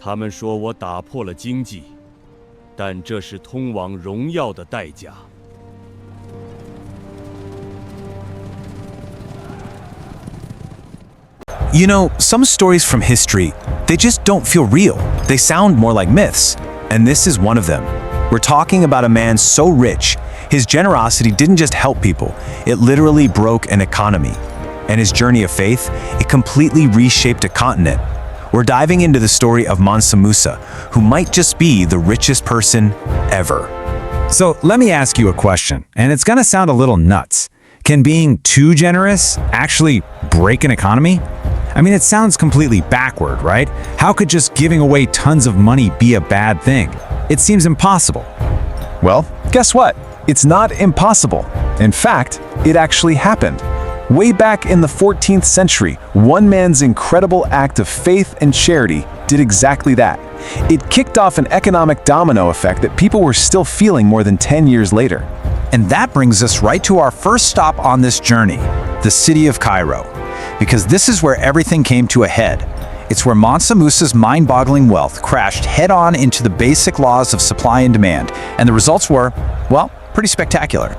他们说我打破了经济，但这是通往荣耀的代价。You know, some stories from history, they just don't feel real. They sound more like myths. And this is one of them. We're talking about a man so rich, his generosity didn't just help people, it literally broke an economy. And his journey of faith, it completely reshaped a continent. We're diving into the story of Mansa Musa, who might just be the richest person ever. So let me ask you a question, and it's gonna sound a little nuts. Can being too generous actually break an economy? I mean, it sounds completely backward, right? How could just giving away tons of money be a bad thing? It seems impossible. Well, guess what? It's not impossible. In fact, it actually happened. Way back in the 14th century, one man's incredible act of faith and charity did exactly that. It kicked off an economic domino effect that people were still feeling more than 10 years later. And that brings us right to our first stop on this journey, the city of Cairo. Because this is where everything came to a head. It's where Mansa Musa's mind-boggling wealth crashed head-on into the basic laws of supply and demand, and the results were, well, pretty spectacular.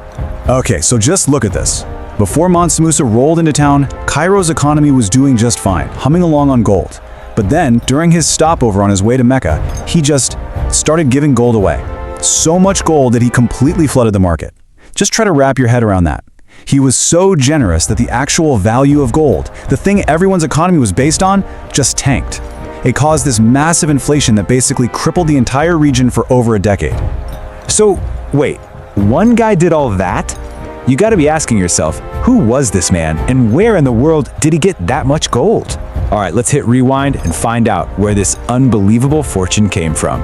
Okay, so just look at this. Before Mansa Musa rolled into town, Cairo's economy was doing just fine, humming along on gold. But then, during his stopover on his way to Mecca, he just started giving gold away. So much gold that he completely flooded the market. Just try to wrap your head around that. He was so generous that the actual value of gold, the thing everyone's economy was based on, just tanked. It caused this massive inflation that basically crippled the entire region for over a decade. So, wait, one guy did all that? You gotta be asking yourself, who was this man and where in the world did he get that much gold? All right, let's hit rewind and find out where this unbelievable fortune came from.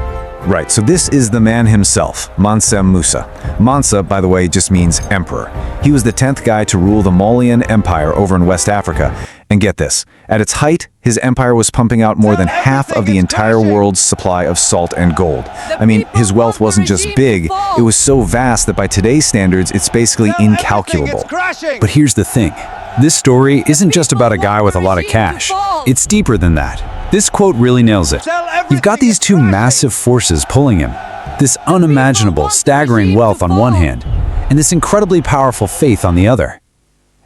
Right, so this is the man himself, Mansa Musa. Mansa, by the way, just means emperor. He was the 10th guy to rule the Malian Empire over in West Africa. And get this, at its height, his empire was pumping out more than half of the entire world's supply of salt and gold. I mean, his wealth wasn't just big, it was so vast that by today's standards, it's basically incalculable. But here's the thing. This story isn't just about a guy with a lot of cash. It's deeper than that. This quote really nails it. You've got these two massive forces pulling him. This unimaginable, staggering wealth on one hand, and this incredibly powerful faith on the other.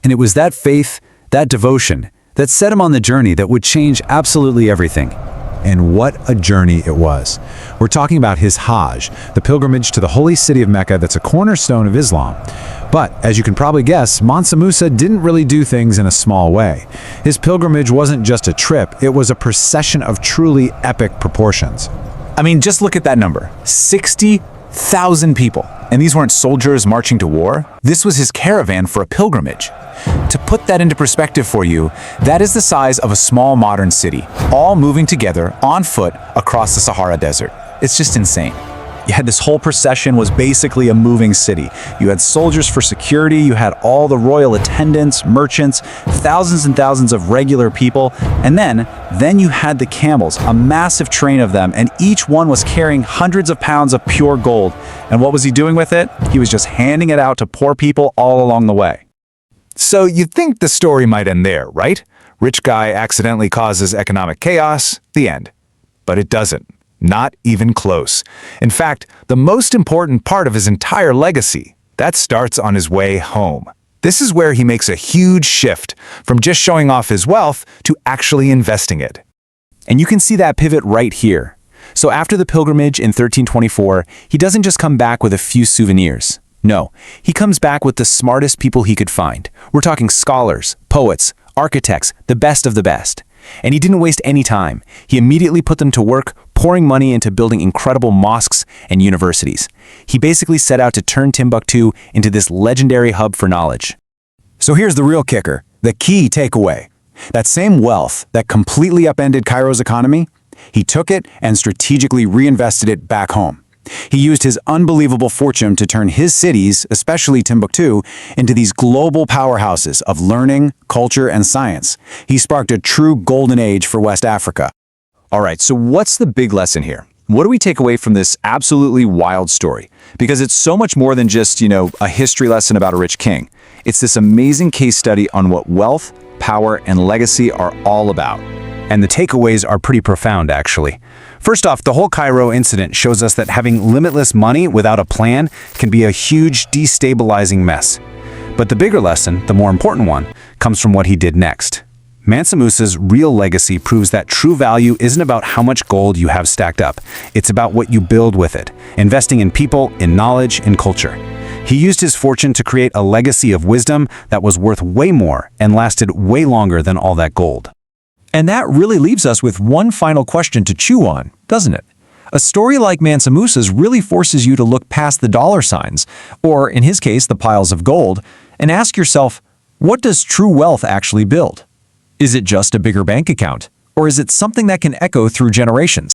And it was that faith, that devotion, that set him on the journey that would change absolutely everything. And what a journey it was. We're talking about his Hajj, the pilgrimage to the holy city of Mecca that's a cornerstone of Islam. But, as you can probably guess, Mansa Musa didn't really do things in a small way. His pilgrimage wasn't just a trip, it was a procession of truly epic proportions. I mean, just look at that number, 60,000 people. And these weren't soldiers marching to war. This was his caravan for a pilgrimage. To put that into perspective for you, that is the size of a small modern city, all moving together on foot across the Sahara desert. It's just insane. You had this whole procession was basically a moving city. You had soldiers for security, you had all the royal attendants, merchants, thousands and thousands of regular people, and then you had the camels, a massive train of them, and each one was carrying hundreds of pounds of pure gold. And what was he doing with it? He was just handing it out to poor people all along the way. So you'd think the story might end there, right? Rich guy accidentally causes economic chaos, the end. But it doesn't. Not even close. In fact, the most important part of his entire legacy, that starts on his way home. This is where he makes a huge shift from just showing off his wealth to actually investing it. And you can see that pivot right here. So after the pilgrimage in 1324, he doesn't just come back with a few souvenirs. No, he comes back with the smartest people he could find. We're talking scholars, poets, architects, the best of the best. And he didn't waste any time. He immediately put them to work, pouring money into building incredible mosques and universities. He basically set out to turn Timbuktu into this legendary hub for knowledge. So here's the real kicker, the key takeaway. That same wealth that completely upended Cairo's economy, he took it and strategically reinvested it back home. He used his unbelievable fortune to turn his cities, especially Timbuktu, into these global powerhouses of learning, culture, and science. He sparked a true golden age for West Africa. All right, so what's the big lesson here? What do we take away from this absolutely wild story? Because it's so much more than just, a history lesson about a rich king. It's this amazing case study on what wealth, power, and legacy are all about. And the takeaways are pretty profound, actually. First off, the whole Cairo incident shows us that having limitless money without a plan can be a huge destabilizing mess. But the bigger lesson, the more important one, comes from what he did next. Mansa Musa's real legacy proves that true value isn't about how much gold you have stacked up. It's about what you build with it, investing in people, in knowledge, in culture. He used his fortune to create a legacy of wisdom that was worth way more and lasted way longer than all that gold. And that really leaves us with one final question to chew on, doesn't it? A story like Mansa Musa's really forces you to look past the dollar signs, or in his case, the piles of gold, and ask yourself, what does true wealth actually build? Is it just a bigger bank account? Or is it something that can echo through generations?